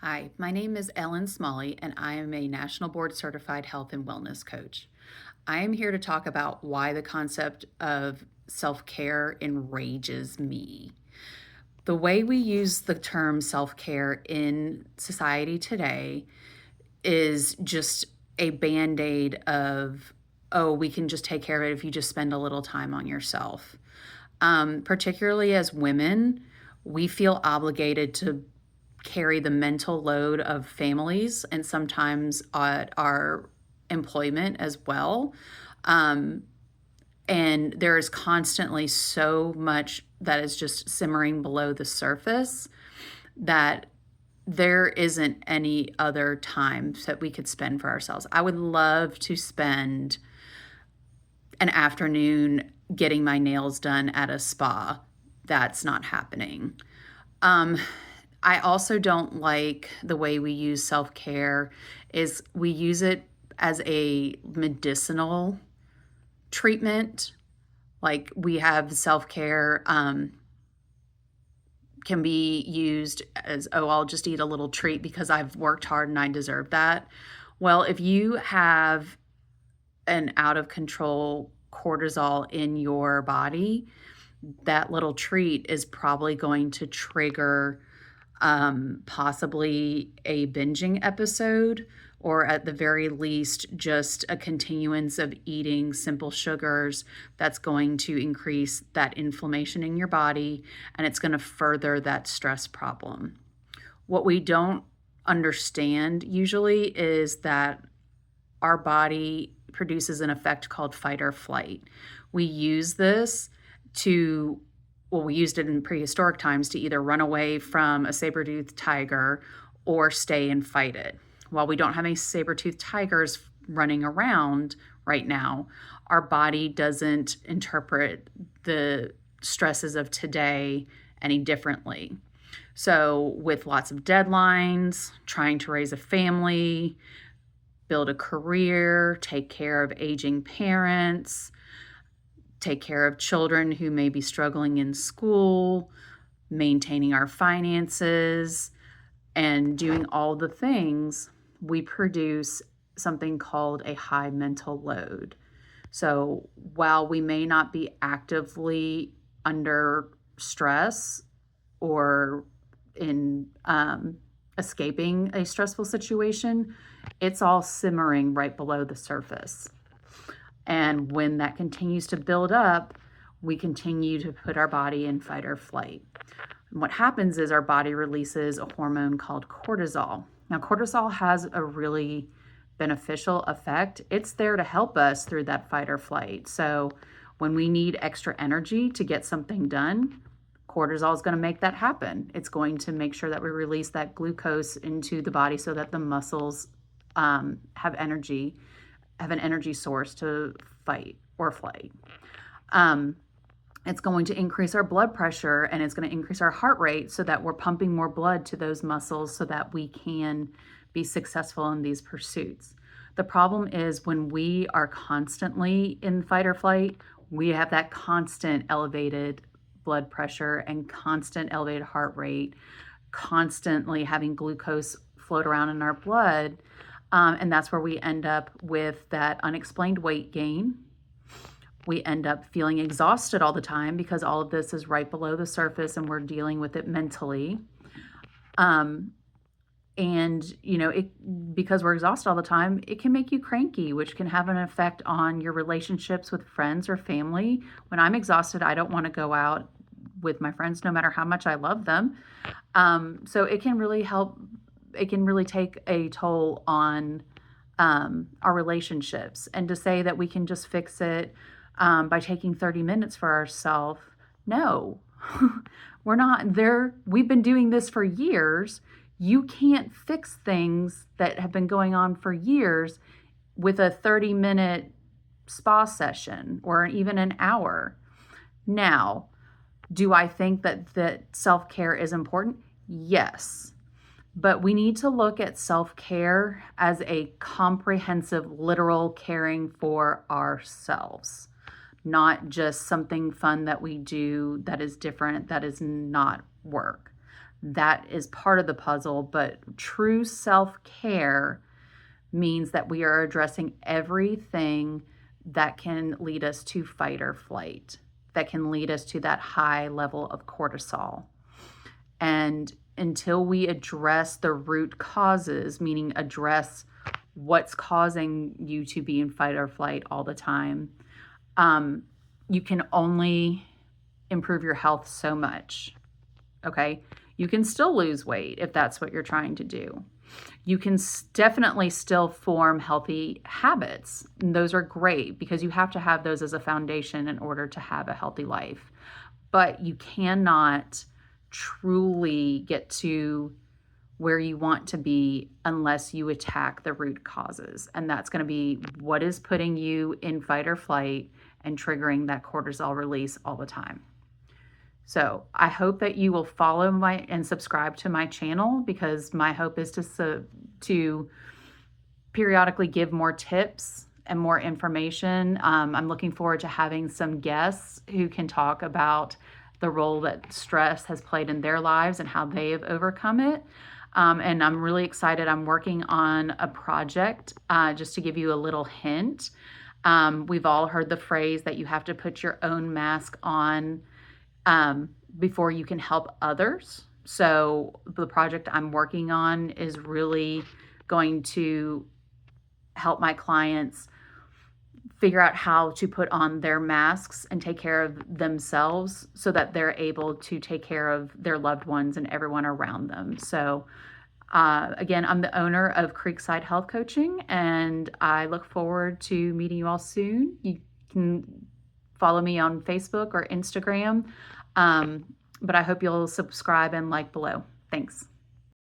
Hi, my name is Ellen Smalley, and I am a National Board Certified Health and Wellness Coach. I am here to talk about why the concept of self care enrages me. The way we use the term self care in society today is just a band aid of, oh, we can just take care of it if you just spend a little time on yourself. Particularly as women, we feel obligated to carry the mental load of families and sometimes at our employment as well. Um, and there is constantly so much that is just simmering below the surface that there isn't any other time that we could spend for ourselves. I would love to spend an afternoon getting my nails done at a spa. That's not happening. Um, I also don't like the way we use self-care is we use it as a medicinal treatment. Like we have self-care can be used as, oh, I'll just eat a little treat because I've worked hard and I deserve that. Well, if you have an out of control cortisol in your body, that little treat is probably going to trigger possibly a binging episode, or at the very least, just a continuance of eating simple sugars that's going to increase that inflammation in your body and it's going to further that stress problem. What we don't understand usually is that our body produces an effect called fight or flight. We use this to, well, we used it in prehistoric times to either run away from a saber-toothed tiger or stay and fight it. While we don't have any saber-toothed tigers running around right now, our body doesn't interpret the stresses of today any differently. So, with lots of deadlines, trying to raise a family, build a career, take care of aging parents, take care of children who may be struggling in school, maintaining our finances, and doing all the things, we produce something called a high mental load. So while we may not be actively under stress or in escaping a stressful situation, it's all simmering right below the surface. And when that continues to build up, we continue to put our body in fight or flight. And what happens is our body releases a hormone called cortisol. Now, cortisol has a really beneficial effect. It's there to help us through that fight or flight. So when we need extra energy to get something done, cortisol is going to make that happen. It's going to make sure that we release that glucose into the body so that the muscles have energy, have an energy source to fight or flight. It's going to increase our blood pressure and it's going to increase our heart rate so that we're pumping more blood to those muscles so that we can be successful in these pursuits. The problem is when we are constantly in fight or flight, we have that constant elevated blood pressure and constant elevated heart rate, constantly having glucose float around in our blood. And that's where we end up with that unexplained weight gain. We end up feeling exhausted all the time because all of this is right below the surface and we're dealing with it mentally. And, because we're exhausted all the time, it can make you cranky, which can have an effect on your relationships with friends or family. When I'm exhausted, I don't want to go out with my friends, no matter how much I love them. So it can really help. It can really take a toll on our relationships. And to say that we can just fix it by taking 30 minutes for ourselves, no, we're not there. We've been doing this for years. You can't fix things that have been going on for years with a 30-minute spa session or even an hour. Now, do I think that self-care is important? Yes. But we need to look at self-care as a comprehensive, literal caring for ourselves, not just something fun that we do that is different, that is not work. That is part of the puzzle, but true self-care means that we are addressing everything that can lead us to fight or flight, that can lead us to that high level of cortisol. And until we address the root causes, meaning address what's causing you to be in fight or flight all the time, you can only improve your health so much. Okay. You can still lose weight if that's what you're trying to do. You can definitely still form healthy habits. And those are great because you have to have those as a foundation in order to have a healthy life. But you cannot truly get to where you want to be unless you attack the root causes. And that's going to be what is putting you in fight or flight and triggering that cortisol release all the time. So I hope that you will follow and subscribe to my channel, because my hope is to periodically give more tips and more information. I'm looking forward to having some guests who can talk about the role that stress has played in their lives and how they have overcome it. And I'm really excited. I'm working on a project, just to give you a little hint. We've all heard the phrase that you have to put your own mask on before you can help others. So the project I'm working on is really going to help my clients figure out how to put on their masks and take care of themselves so that they're able to take care of their loved ones and everyone around them. So again, I'm the owner of Creekside Health Coaching, and I look forward to meeting you all soon. You can follow me on Facebook or Instagram. But I hope you'll subscribe and like below. Thanks.